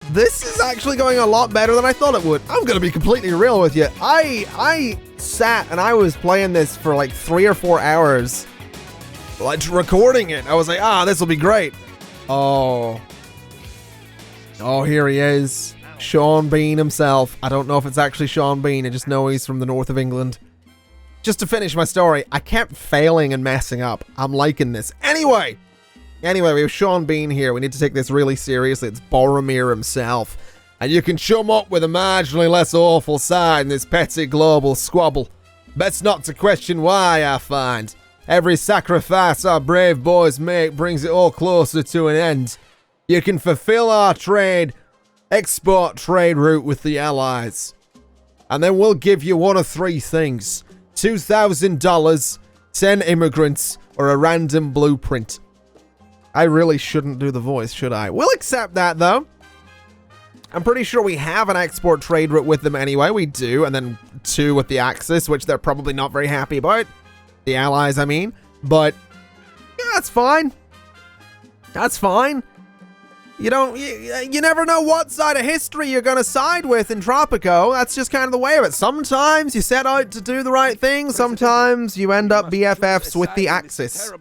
This is actually going a lot better than I thought it would. I'm gonna be completely real with you. I sat and I was playing this for like 3 or 4 hours. Like recording it. I was like, this will be great. Oh, here he is. Sean Bean himself. I don't know if it's actually Sean Bean. I just know he's from the north of England. Just to finish my story, I kept failing and messing up. I'm liking this. Anyway, we have Sean Bean here. We need to take this really seriously. It's Boromir himself. And you can chum up with a marginally less awful side in this petty global squabble. Best not to question why, I find. Every sacrifice our brave boys make brings it all closer to an end. You can fulfill our export trade route with the Allies. And then we'll give you one of 3 things. $2,000, 10 immigrants, or a random blueprint. I really shouldn't do the voice, should I? We'll accept that, though. I'm pretty sure we have an export trade route with them anyway. We do, and then 2 with the Axis, which they're probably not very happy about. The Allies, I mean. But, yeah, that's fine. That's fine. You never know what side of history you're going to side with in Tropico. That's just kind of the way of it. Sometimes you set out to do the right thing. Sometimes you end up BFFs with the Axis.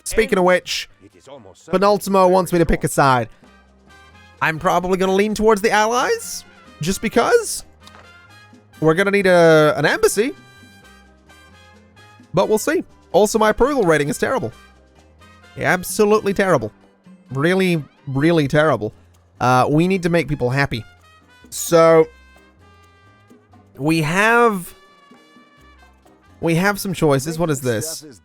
Speaking of which, Penultimo wants me to pick a side. I'm probably going to lean towards the Allies, just because we're going to need an embassy. But we'll see. Also, my approval rating is terrible. Absolutely terrible. Really, really terrible. We need to make people happy. So, we have some choices. What is this?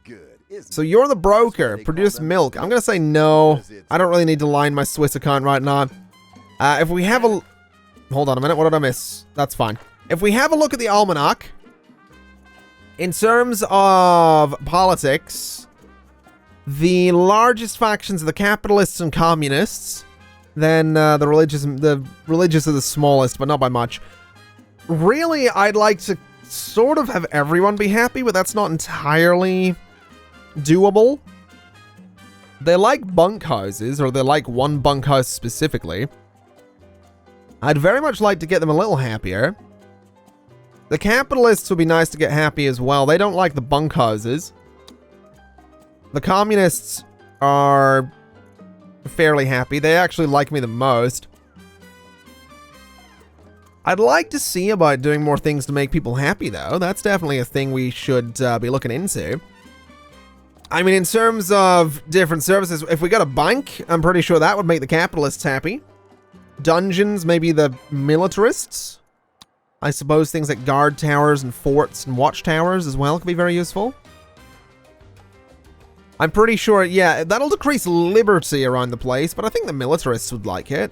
So you're the broker. Produce milk. I'm going to say no. I don't really need to line my Swiss account right now. If we have a... Hold on a minute. What did I miss? That's fine. If we have a look at the almanac, in terms of politics, the largest factions are the capitalists and communists. Then the religious are the smallest, but not by much. Really, I'd like to sort of have everyone be happy, but that's not entirely doable. They like bunkhouses, or they like one bunkhouse specifically. I'd very much like to get them a little happier. The capitalists would be nice to get happy as well. They don't like the bunkhouses. The communists are fairly happy. They actually like me the most. I'd like to see about doing more things to make people happy, though. That's definitely a thing we should be looking into. I mean, in terms of different services, if we got a bank, I'm pretty sure that would make the capitalists happy. Dungeons, maybe the militarists. I suppose things like guard towers and forts and watchtowers as well could be very useful. I'm pretty sure, yeah, that'll decrease liberty around the place, but I think the militarists would like it.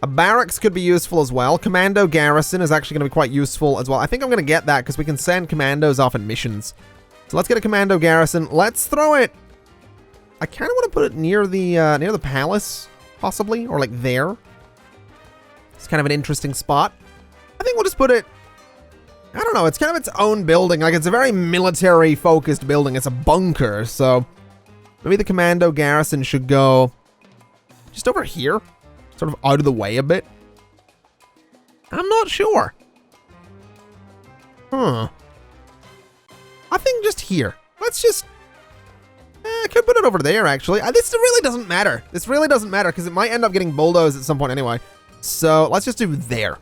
A barracks could be useful as well. Commando garrison is actually going to be quite useful as well. I think I'm going to get that because we can send commandos off in missions. So let's get a commando garrison. Let's throw it. I kind of want to put it near the palace, possibly, or like there. It's kind of an interesting spot. I think we'll just put it. I don't know. It's kind of its own building. Like, it's a very military-focused building. It's a bunker, so maybe the commando garrison should go just over here, sort of out of the way a bit. I'm not sure. I think just here. Let's just... I could put it over there, actually. This really doesn't matter. This really doesn't matter, because it might end up getting bulldozed at some point anyway. So, let's just do there.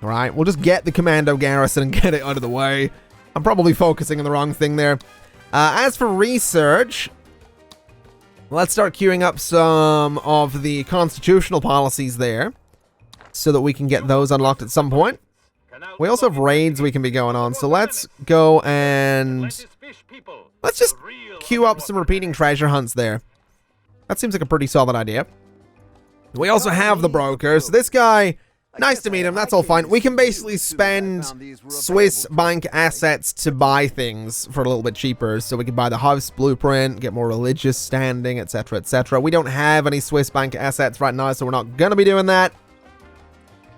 Alright, we'll just get the commando garrison and get it out of the way. I'm probably focusing on the wrong thing there. As for research, let's start queuing up some of the constitutional policies there, so that we can get those unlocked at some point. We also have raids we can be going on, so let's go and... let's just queue up some repeating treasure hunts there. That seems like a pretty solid idea. We also have the broker, so this guy... nice to meet him, that's all fine. We can basically spend Swiss bank assets to buy things for a little bit cheaper. So we can buy the house blueprint, get more religious standing, etc, etc. We don't have any Swiss bank assets right now, so we're not gonna be doing that.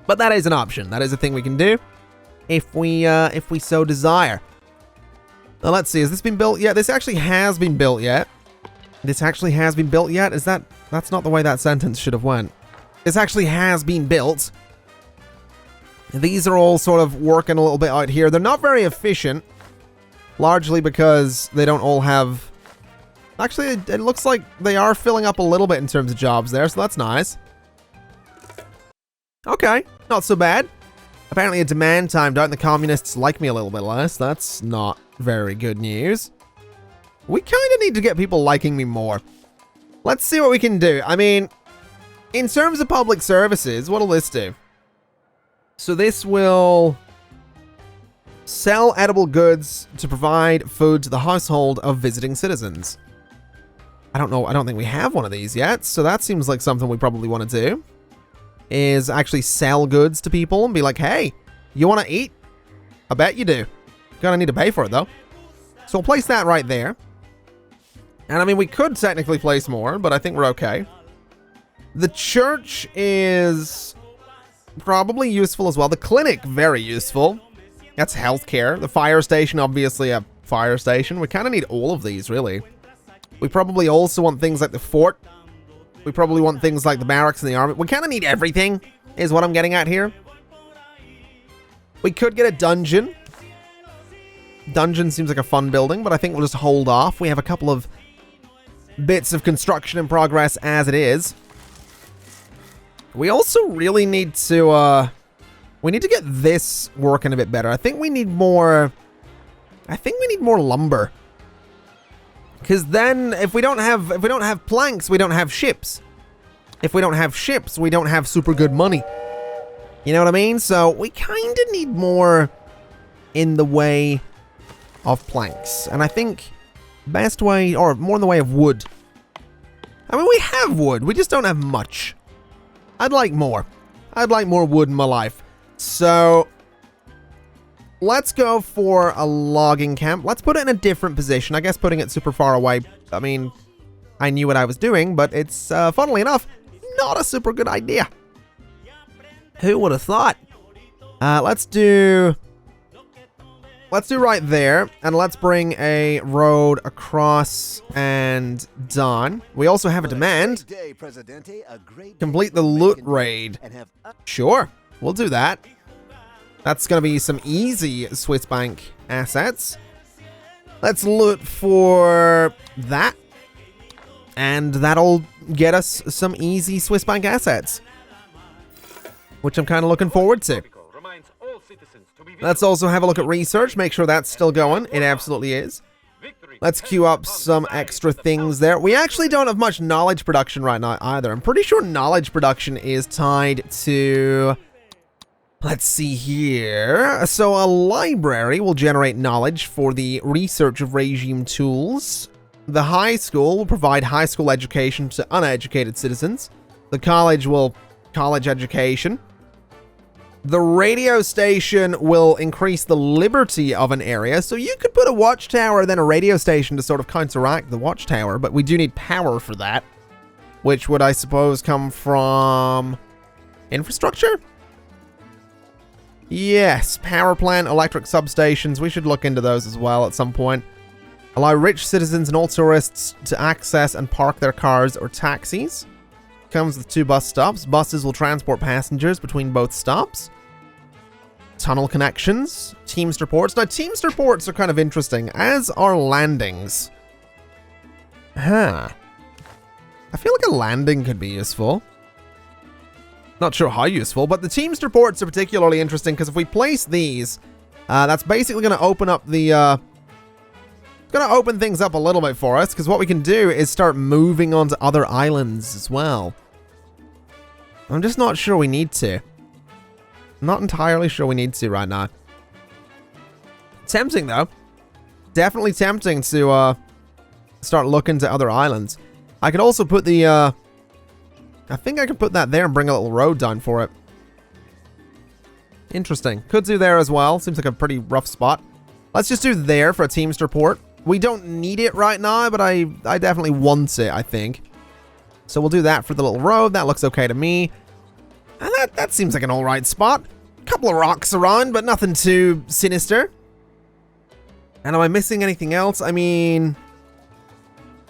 But that is an option. That is a thing we can do if we so desire. Now let's see, has this been built yet? This actually has been built yet. This actually has been built yet? Is that... that's not the way that sentence should have went. This actually has been built. These are all sort of working a little bit out here. They're not very efficient, largely because they don't all have... Actually, it looks like they are filling up a little bit in terms of jobs there, so that's nice. Okay, not so bad. Apparently a demand timed out and the communists like me a little bit less. That's not very good news. We kind of need to get people liking me more. Let's see what we can do. I mean, in terms of public services, what'll this do? So this will sell edible goods to provide food to the household of visiting citizens. I don't know. I don't think we have one of these yet. So that seems like something we probably want to do. Is actually sell goods to people and be like, hey, you want to eat? I bet you do. Gonna need to pay for it though. So we'll place that right there. And I mean, we could technically place more, but I think we're okay. The church is probably useful as well. The clinic, very useful. That's healthcare. The fire station, obviously a fire station. We kind of need all of these, really. We probably also want things like the fort. We probably want things like the barracks and the army. We kind of need everything, is what I'm getting at here. We could get a dungeon. Dungeon seems like a fun building, but I think we'll just hold off. We have a couple of bits of construction in progress as it is. We also really need to, we need to get this working a bit better. I think we need more lumber. Because then, if we don't have planks, we don't have ships. If we don't have ships, we don't have super good money. You know what I mean? So we kind of need more in the way of planks. And I think best way, or more in the way of wood. I mean, we have wood. We just don't have much. I'd like more. I'd like more wood in my life. So let's go for a logging camp. Let's put it in a different position. I guess putting it super far away, I mean, I knew what I was doing, but it's, funnily enough, not a super good idea. Who would have thought? Let's do right there, and let's bring a road across and done. We also have a demand. Complete the loot raid. Sure, we'll do that. That's going to be some easy Swiss bank assets. Let's loot for that. And that'll get us some easy Swiss bank assets, which I'm kind of looking forward to. Let's also have a look at research, make sure that's still going. It absolutely is. Let's queue up some extra things there. We actually don't have much knowledge production right now either. I'm pretty sure knowledge production is tied to... Let's see here. So a library will generate knowledge for the research of regime tools. The high school will provide high school education to uneducated citizens. The college will college education. The radio station will increase the liberty of an area. So you could put a watchtower, then a radio station to sort of counteract the watchtower, but we do need power for that, which would, I suppose, come from infrastructure? Yes, power plant, electric substations. We should look into those as well at some point. Allow rich citizens and all tourists to access and park their cars or taxis. Comes with 2 bus stops. Buses will transport passengers between both stops. Tunnel connections. Teamster ports. Now, Teamster ports are kind of interesting, as are landings. Huh. I feel like a landing could be useful. Not sure how useful, but the Teamster ports are particularly interesting because if we place these, that's basically going to open up the... going to open things up a little bit for us, because what we can do is start moving on to other islands as well. I'm just not sure we need to. Not entirely sure we need to right now. Tempting, though. Definitely tempting to start looking to other islands. I could also put the... I think I could put that there and bring a little road down for it. Interesting. Could do there as well. Seems like a pretty rough spot. Let's just do there for a Teamster port. We don't need it right now, but I definitely want it, I think. So we'll do that for the little road. That looks okay to me. And that seems like an alright spot. A couple of rocks around, but nothing too sinister. And am I missing anything else? I mean...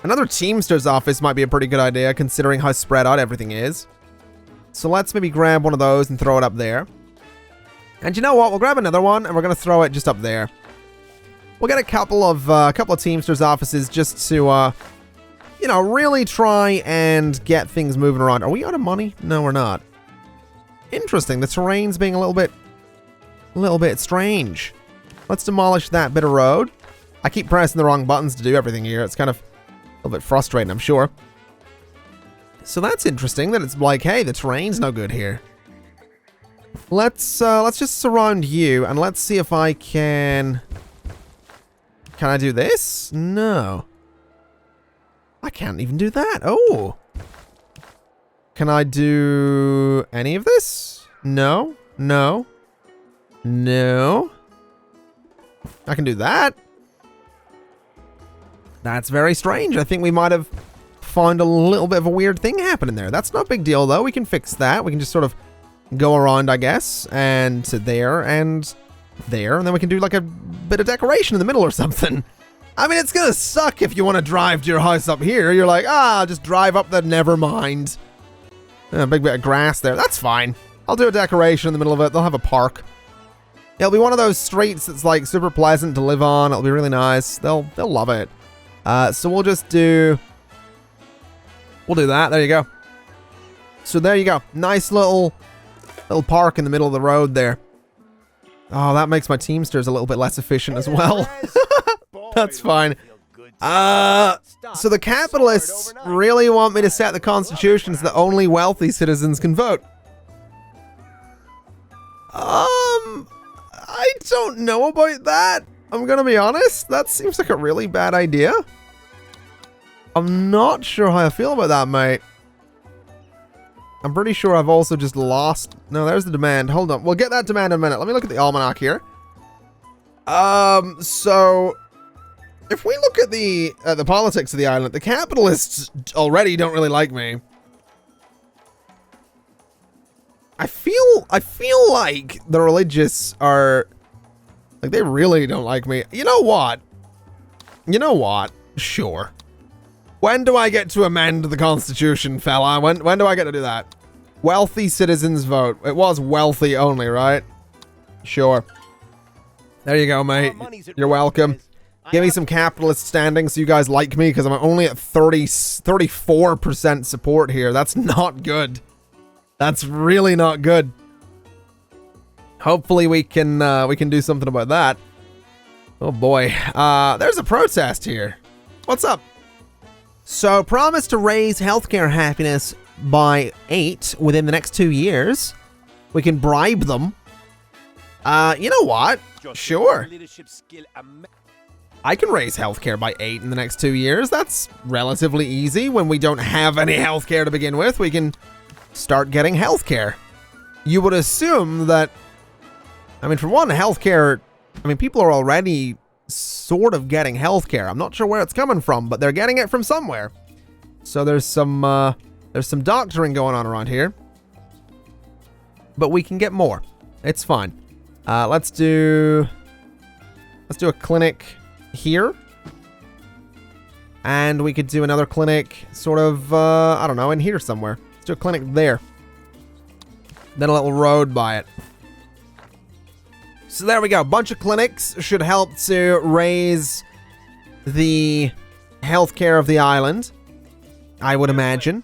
Another Teamster's office might be a pretty good idea, considering how spread out everything is. So let's maybe grab one of those and throw it up there. And you know what? We'll grab another one and we're going to throw it just up there. We'll get a couple of Teamsters offices just to, you know, really try and get things moving around. Are we out of money? No, we're not. Interesting. The terrain's being a little bit strange. Let's demolish that bit of road. I keep pressing the wrong buttons to do everything here. It's kind of a little bit frustrating, I'm sure. So that's interesting that it's like, hey, the terrain's no good here. Let's just surround you and let's see if I can... Can I do this? No. I can't even do that. Oh. Can I do any of this? No. No. No. I can do that. That's very strange. I think we might have found a little bit of a weird thing happening there. That's no big deal, though. We can fix that. We can just sort of go around, I guess, and to there and there, and then we can do like a bit of decoration in the middle or something. I mean, it's gonna suck if you want to drive to your house up here. You're like, just drive up there, never mind. A big bit of grass there. That's fine. I'll do a decoration in the middle of it. They'll have a park. It'll be one of those streets that's like super pleasant to live on. It'll be really nice. They'll love it. So we'll just do... We'll do that. There you go. So there you go. Nice little park in the middle of the road there. Oh, that makes my Teamsters a little bit less efficient as well. That's fine. So the capitalists really want me to set the constitution so that only wealthy citizens can vote. I don't know about that. I'm gonna be honest. That seems like a really bad idea. I'm not sure how I feel about that, mate. I'm pretty sure I've also just lost... No, there's the demand. Hold on. We'll get that demand in a minute. Let me look at the almanac here. So... If we look at the politics of the island, the capitalists already don't really like me. I feel like the religious are... Like, they really don't like me. You know what? You know what? Sure. When do I get to amend the Constitution, fella? When do I get to do that? Wealthy citizens vote. It was wealthy only, right? Sure. There you go, mate. You're welcome. Give me some capitalist standing so you guys like me, because I'm only at 34% support here. That's not good. That's really not good. Hopefully we can do something about that. Oh boy. There's a protest here. What's up? So, promise to raise healthcare happiness by 8 within the next 2 years. We can bribe them. You know what? Sure. I can raise healthcare by 8 in the next 2 years. That's relatively easy. When we don't have any healthcare to begin with, we can start getting healthcare. You would assume that, I mean, for one, healthcare, I mean, people are already sort of getting healthcare. I'm not sure where it's coming from, but they're getting it from somewhere. So there's some doctoring going on around here. But we can get more. It's fine. Let's do a clinic here. And we could do another clinic sort of, I don't know, in here somewhere. Let's do a clinic there. Then a little road by it. So there we go. A bunch of clinics should help to raise the healthcare of the island, I would imagine.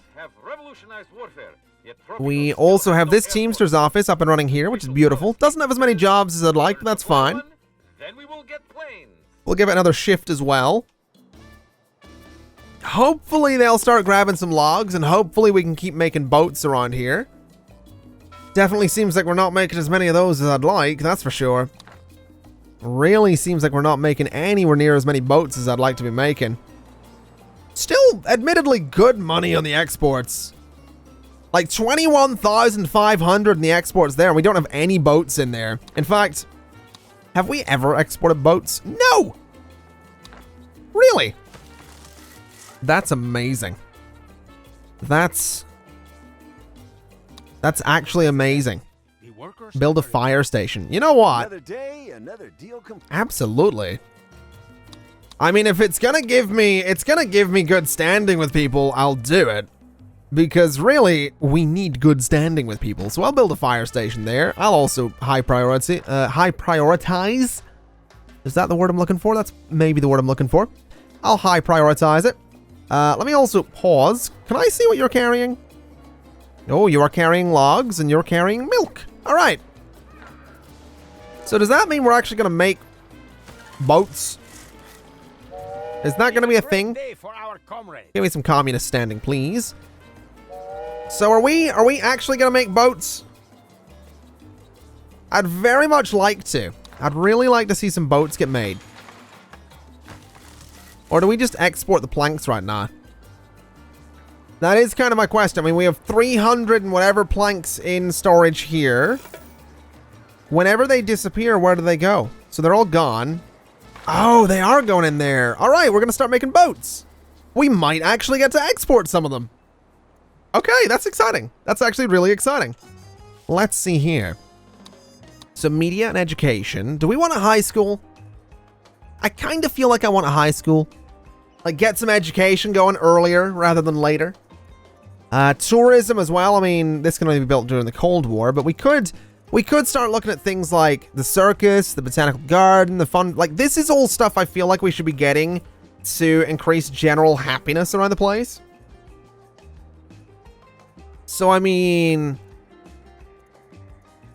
We also have this Teamsters office up and running here, which is beautiful. Doesn't have as many jobs as I'd like, but that's fine. We'll give it another shift as well. Hopefully they'll start grabbing some logs, and hopefully we can keep making boats around here. Definitely seems like we're not making as many of those as I'd like, that's for sure. Really seems like we're not making anywhere near as many boats as I'd like to be making. Still, admittedly, good money on the exports. Like 21,500 in the exports there, and we don't have any boats in there. In fact, have we ever exported boats? No! Really? That's amazing. That's actually amazing. Build a fire station. You know what? Another day, another deal. Absolutely. I mean, if it's gonna give me good standing with people, I'll do it. Because really, we need good standing with people. So I'll build a fire station there. I'll also high prioritize. Is that the word I'm looking for? That's maybe the word I'm looking for. I'll high prioritize it. Let me also pause. Can I see what you're carrying? Oh, you are carrying logs and you're carrying milk. All right. So does that mean we're actually going to make boats? Is that going to be a thing? Give me some communist standing, please. So are we actually going to make boats? I'd very much like to. I'd really like to see some boats get made. Or do we just export the planks right now? That is kind of my question. I mean, we have 300 and whatever planks in storage here. Whenever they disappear, where do they go? So they're all gone. Oh, they are going in there. All right, we're going to start making boats. We might actually get to export some of them. Okay, that's exciting. That's actually really exciting. Let's see here. So media and education. Do we want a high school? I kind of feel like I want a high school. Like get some education going earlier rather than later. Tourism as well. I mean, this can only be built during the Cold War, but we could start looking at things like the circus, the botanical garden, the fun. Like this is all stuff I feel like we should be getting to increase general happiness around the place. So, I mean,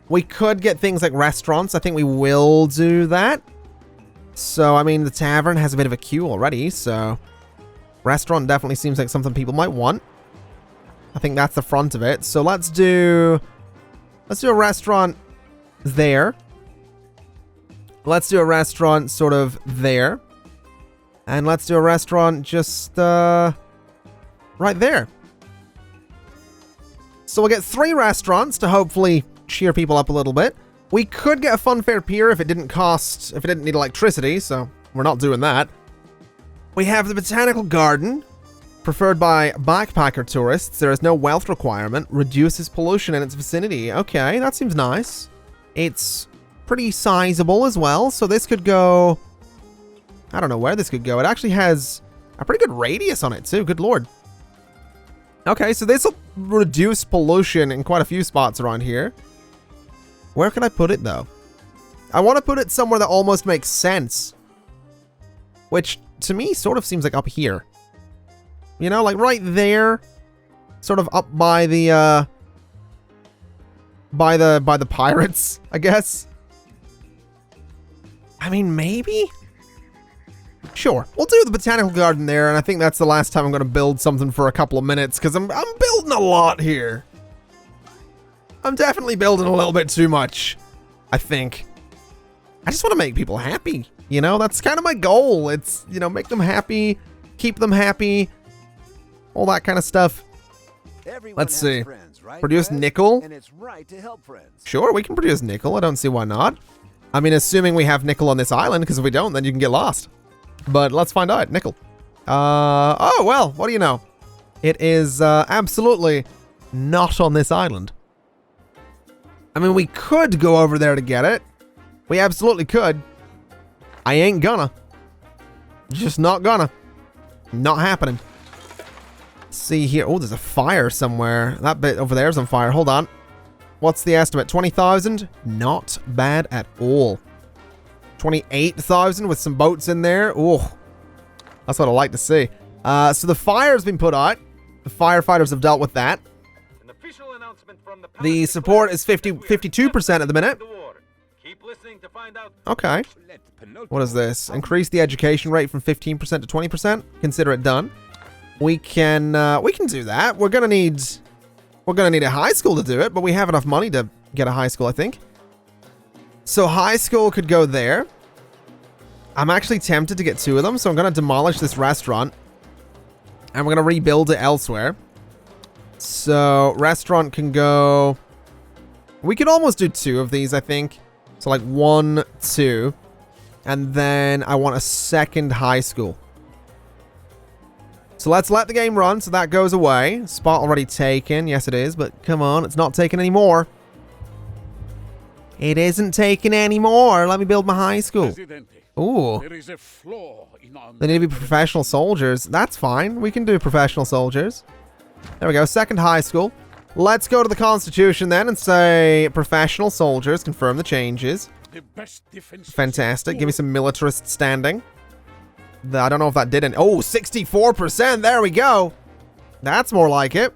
we could get things like restaurants. I think we will do that. So, I mean, the tavern has a bit of a queue already, so restaurant definitely seems like something people might want. I think that's the front of it. So let's do a restaurant there. Let's do a restaurant sort of there. And let's do a restaurant just right there. So we'll get 3 restaurants to hopefully cheer people up a little bit. We could get a funfair pier if it didn't need electricity, so we're not doing that. We have the botanical garden, preferred by backpacker tourists. There is no wealth requirement, reduces pollution in its vicinity. Okay, that seems nice. It's pretty sizable as well, so this could go... I don't know where this could go. It actually has a pretty good radius on it too, good lord. Okay, so this will reduce pollution in quite a few spots around here. Where can I put it, though? I want to put it somewhere that almost makes sense. Which, to me, sort of seems like up here. You know, like right there. Sort of up by the, by the pirates, I guess. I mean, maybe? Sure, we'll do the botanical garden there, and I think that's the last time I'm going to build something for a couple of minutes, because I'm building a lot here. I'm definitely building a little bit too much, I think. I just want to make people happy, you know? That's kind of my goal. It's, you know, make them happy, keep them happy, all that kind of stuff. Let's see. Friends, right, produce Fred? Nickel? And it's right to help friends. Sure, we can produce nickel. I don't see why not. I mean, assuming we have nickel on this island, because if we don't, then you can get lost. But let's find out. Nickel. Oh, well, what do you know? It is absolutely not on this island. I mean, we could go over there to get it. We absolutely could. I ain't gonna. Just not gonna. Not happening. Let's see here. Oh, there's a fire somewhere. That bit over there is on fire. Hold on. What's the estimate? 20,000? Not bad at all. 28,000 with some boats in there. Oh, that's what I like to see. So the fire's been put out. The firefighters have dealt with that. The support is 52% at the minute. Okay. What is this? Increase the education rate from 15% to 20%. Consider it done. We can do that. We're gonna need a high school to do it, but we have enough money to get a high school, I think. So high school could go there. I'm actually tempted to get 2 of them, so I'm going to demolish this restaurant. And we're going to rebuild it elsewhere. So restaurant can go... We could almost do 2 of these, I think. So like 1, 2. And then I want a second high school. So let's let the game run, so that goes away. Spot already taken. Yes, it is, but come on, it's not taken anymore. It isn't taken anymore. Let me build my high school. Ooh. They need to be professional soldiers. That's fine. We can do professional soldiers. There we go. Second high school. Let's go to the Constitution then and say professional soldiers. Confirm the changes. Fantastic. Give me some militarist standing. I don't know if that did any. Oh, 64%. There we go. That's more like it.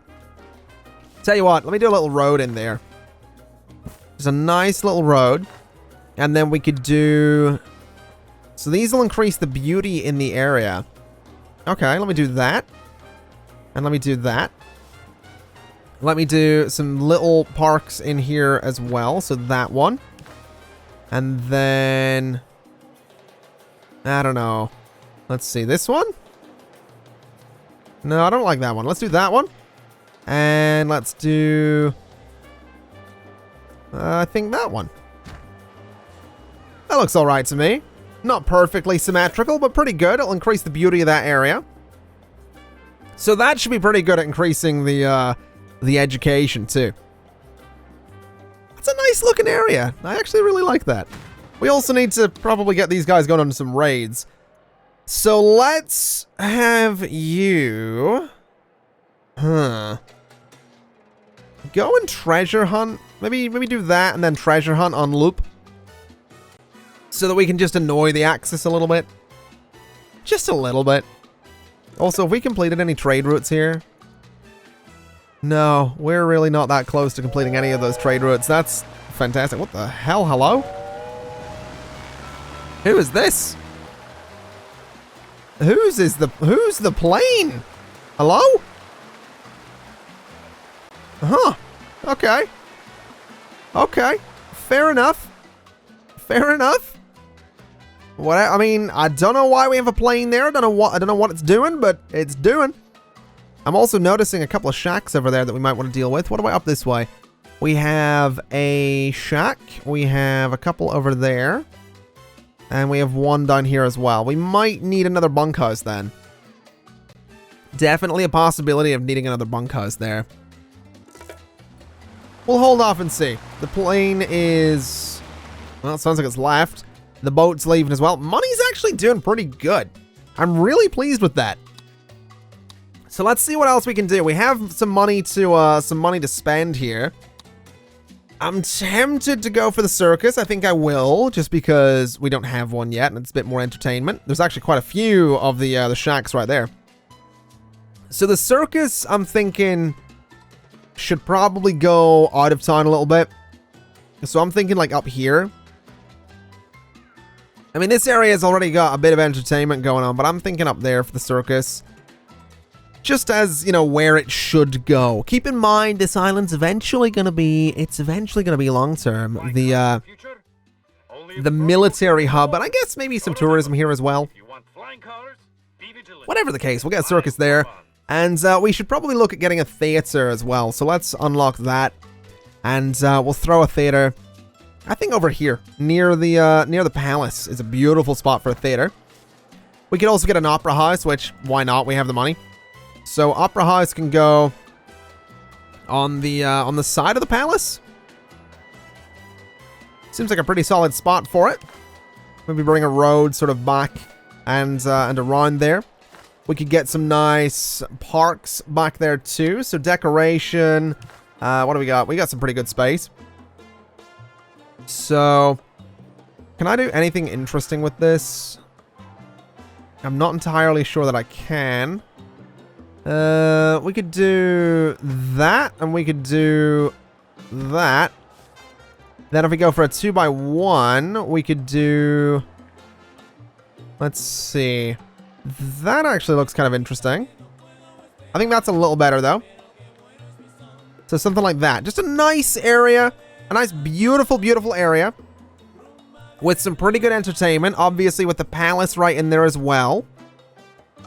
Tell you what, let me do a little road in there. There's a nice little road. And then we could do... So these will increase the beauty in the area. Okay, let me do that. And let me do that. Let me do some little parks in here as well. So that one. And then... I don't know. Let's see, this one? No, I don't like that one. Let's do that one. And let's do... I think that one. That looks alright to me. Not perfectly symmetrical, but pretty good. It'll increase the beauty of that area. So that should be pretty good at increasing the education, too. It's a nice looking area. I actually really like that. We also need to probably get these guys going on some raids. So let's have you... Go and treasure hunt. Maybe do that and then treasure hunt on loop. So that we can just annoy the Axis a little bit. Just a little bit. Also, have we completed any trade routes here? No, we're really not that close to completing any of those trade routes. That's fantastic. What the hell? Hello? Who is this? Who's the plane? Hello? Huh. Okay. Okay. Fair enough. Fair enough. What I mean, I don't know why we have a plane there. I don't know what it's doing, but it's doing. I'm also noticing a couple of shacks over there that we might want to deal with. What about up this way? We have a shack. We have a couple over there. And we have one down here as well. We might need another bunkhouse then. Definitely a possibility of needing another bunkhouse there. We'll hold off and see. The plane is... Well, it sounds like it's left. The boat's leaving as well. Money's actually doing pretty good. I'm really pleased with that. So let's see what else we can do. We have some money to spend here. I'm tempted to go for the circus. I think I will, just because we don't have one yet, and it's a bit more entertainment. There's actually quite a few of the shacks right there. So the circus, I'm thinking, should probably go out of town a little bit. So I'm thinking like up here. I mean, this area has already got a bit of entertainment going on, but I'm thinking up there for the circus. Just as, you know, where it should go. Keep in mind, this island's eventually going to be, long-term, the military hub, and I guess maybe some tourism here as well. Whatever the case, we'll get a circus there, and we should probably look at getting a theater as well, so let's unlock that, and we'll throw a theater, I think over here, near the palace is a beautiful spot for a theater. We could also get an opera house, which, why not, we have the money. So Opera House can go on the side of the palace. Seems like a pretty solid spot for it. Maybe bring a road sort of back and around there. We could get some nice parks back there too. So decoration. What do we got? We got some pretty good space. So can I do anything interesting with this? I'm not entirely sure that I can. We could do that, and we could do that. Then if we go for a 2x1, we could do... Let's see. That actually looks kind of interesting. I think that's a little better, though. So something like that. Just a nice area. A nice, beautiful, beautiful area. With some pretty good entertainment. Obviously, with the palace right in there as well.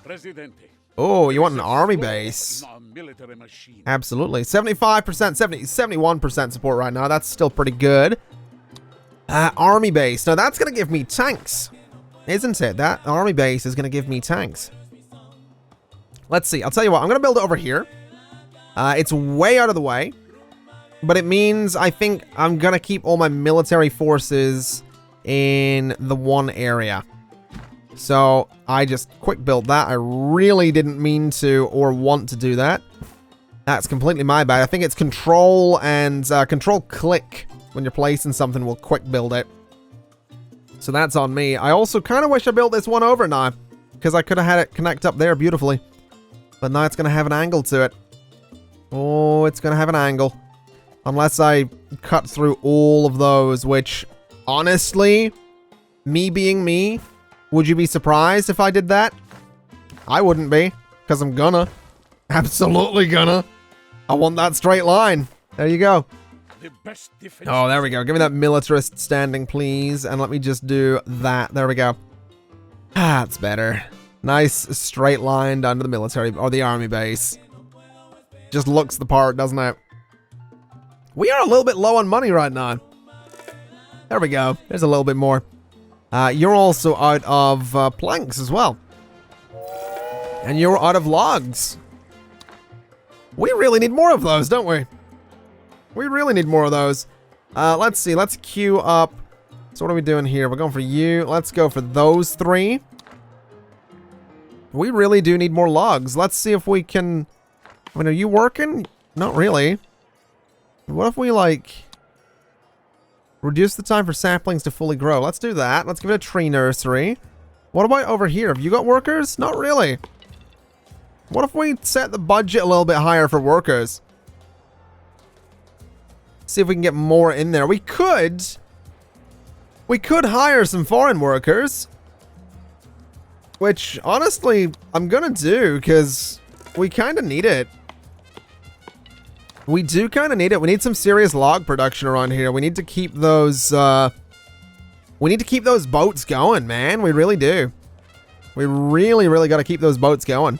Presidente. Oh, you want an army base? Absolutely. 75%, 71% support right now. That's still pretty good. Army base. Now, that's going to give me tanks. Isn't it? That army base is going to give me tanks. Let's see. I'll tell you what. I'm going to build it over here. It's way out of the way. But it means I think I'm going to keep all my military forces in the one area. So I just quick built that. I really didn't mean to or want to do that. That's completely my bad. I think it's control and control click when you're placing something will quick build it. So that's on me. I also kind of wish I built this one over now, because I could have had it connect up there beautifully. But now it's going to have an angle to it. Oh, it's going to have an angle. Unless I cut through all of those, which, honestly, me being me, would you be surprised if I did that? I wouldn't be, because I'm gonna. Absolutely gonna. I want that straight line. There you go. Oh, there we go. Give me that militarist standing, please. And let me just do that. There we go. Ah, that's better. Nice straight line down to the military or the army base. Just looks the part, doesn't it? We are a little bit low on money right now. There we go. There's a little bit more. You're also out of planks as well. And you're out of logs. We really need more of those, don't we? We really need more of those. Let's see. Let's queue up. So what are we doing here? We're going for you. Let's go for those 3. We really do need more logs. Let's see if we can... I mean, are you working? Not really. What if we, like... reduce the time for saplings to fully grow? Let's do that. Let's give it a tree nursery. What about over here? Have you got workers? Not really. What if we set the budget a little bit higher for workers? See if we can get more in there. We could hire some foreign workers. Which, honestly, I'm gonna do, because we kind of need it. We do kind of need it. We need some serious log production around here. We need to keep those, boats going, man. We really do. We really, really got to keep those boats going.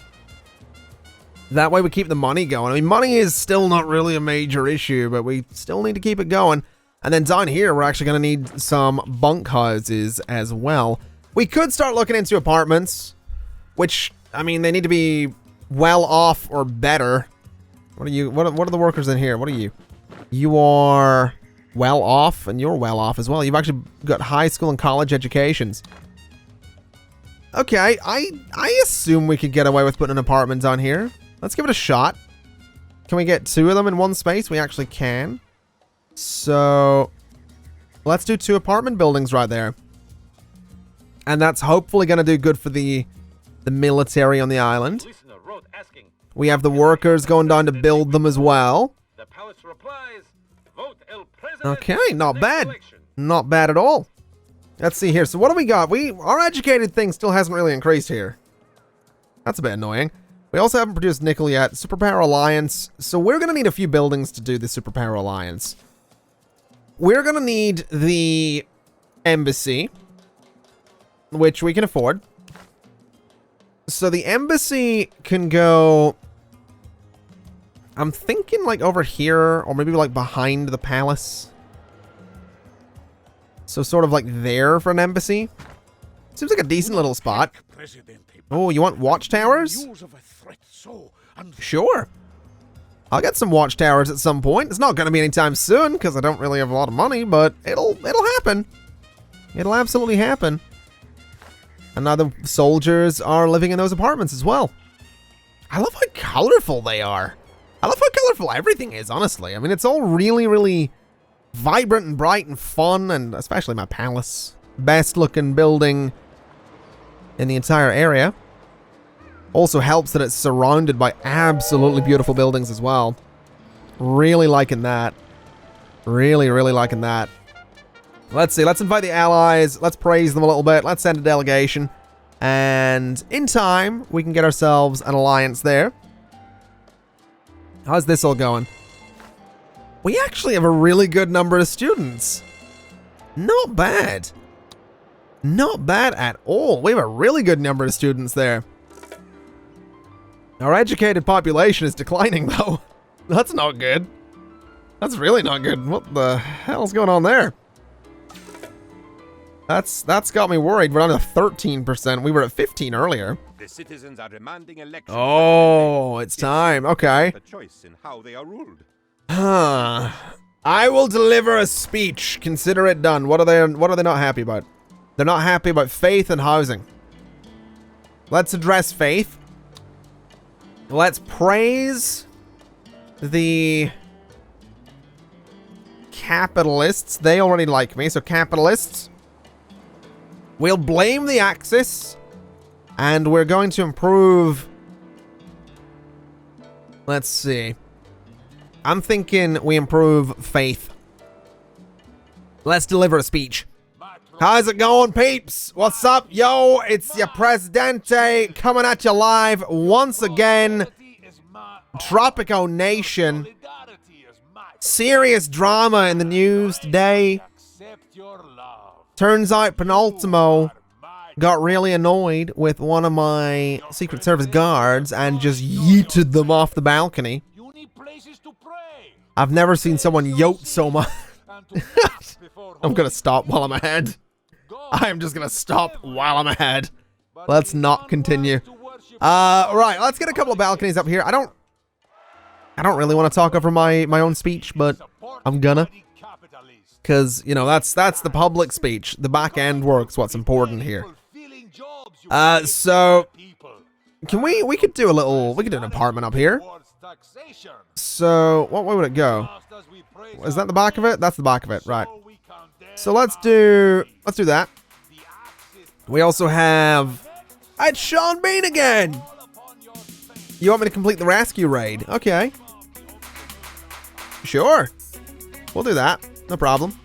That way we keep the money going. I mean, money is still not really a major issue, but we still need to keep it going. And then down here, we're actually going to need some bunk houses as well. We could start looking into apartments, which, I mean, they need to be well off or better. What are you? What are the workers in here? What are you? You are well off, and you're well off as well. You've actually got high school and college educations. Okay, I assume we could get away with putting an apartment on here. Let's give it a shot. Can we get 2 of them in one space? We actually can. So, let's do 2 apartment buildings right there. And that's hopefully going to do good for the military on the island. We have the workers going down to build them as well. Okay, not bad. Not bad at all. Let's see here. So what do we got? Our educated thing still hasn't really increased here. That's a bit annoying. We also haven't produced nickel yet. Superpower Alliance. So we're going to need a few buildings to do the Superpower Alliance. We're going to need the embassy, which we can afford. So the embassy can go... I'm thinking like over here, or maybe like behind the palace. So sort of like there for an embassy. Seems like a decent little spot. Oh, you want watchtowers? Sure. I'll get some watchtowers at some point. It's not going to be anytime soon because I don't really have a lot of money, but it'll happen. It'll absolutely happen. And now the soldiers are living in those apartments as well. I love how colorful they are. I love how colorful everything is, honestly. I mean, it's all really, really vibrant and bright and fun, and especially my palace. Best looking building in the entire area. Also helps that it's surrounded by absolutely beautiful buildings as well. Really liking that. Really, really liking that. Let's see. Let's invite the allies. Let's praise them a little bit. Let's send a delegation. And in time, we can get ourselves an alliance there. How's this all going? We actually have a really good number of students. Not bad. Not bad at all. We have a really good number of students there. Our educated population is declining, though. That's not good. That's really not good. What the hell's going on there? That's got me worried. We're down to 13%. We were at 15 earlier. The citizens are demanding elections. Oh, it's time. Okay. A choice in how they are ruled. I will deliver a speech. Consider it done. What are they not happy about? They're not happy about faith and housing. Let's address faith. Let's praise the capitalists, they already like me, so capitalists, we'll blame the Axis, and we're going to improve. Let's see. I'm thinking we improve faith. Let's deliver a speech. How's it going, peeps? What's up, yo? It's your Presidente coming at you live once again. Tropico Nation. Serious drama in the news today. Turns out Penultimo got really annoyed with one of my Secret Service guards and just yeeted them off the balcony. I've never seen someone yote so much. I'm gonna stop while I'm ahead. I am just gonna stop while I'm ahead. Let's not continue. Right, let's get a couple of balconies up here. I don't really want to talk over my own speech, but I'm gonna. Cause, you know, that's the public speech. The back end work's what's important here. So we could do an apartment up here. So what way would it go? Is that the back of it? That's the back of it, right. So let's do that. We also have, it's Sean Bean again. You want me to complete the rescue raid? Okay. Sure. We'll do that. No problem.